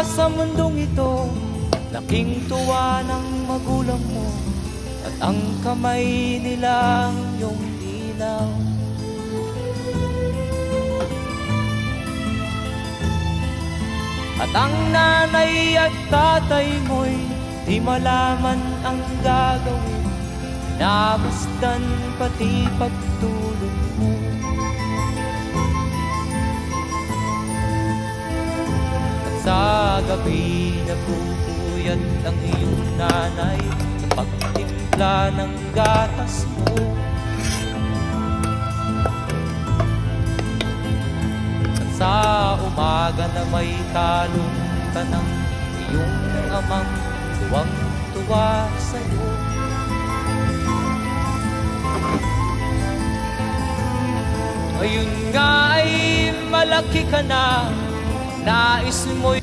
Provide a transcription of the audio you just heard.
sa mundong ito, laking tuwa ng magulang mo, at ang kamay nila ang iyong ilaw. At ang nanay at tatay mo'y di malaman ang gagawin, namasdan pati pagtulog mo. At sa gabi nagpupuyat ang iyong nanay sa pagtimpla ng gatas mo. Sa umaga na may talong ka ng iyong amang tuwang-tuwa sa'yo. Ngayon nga ay malaki ka na, nais mo'y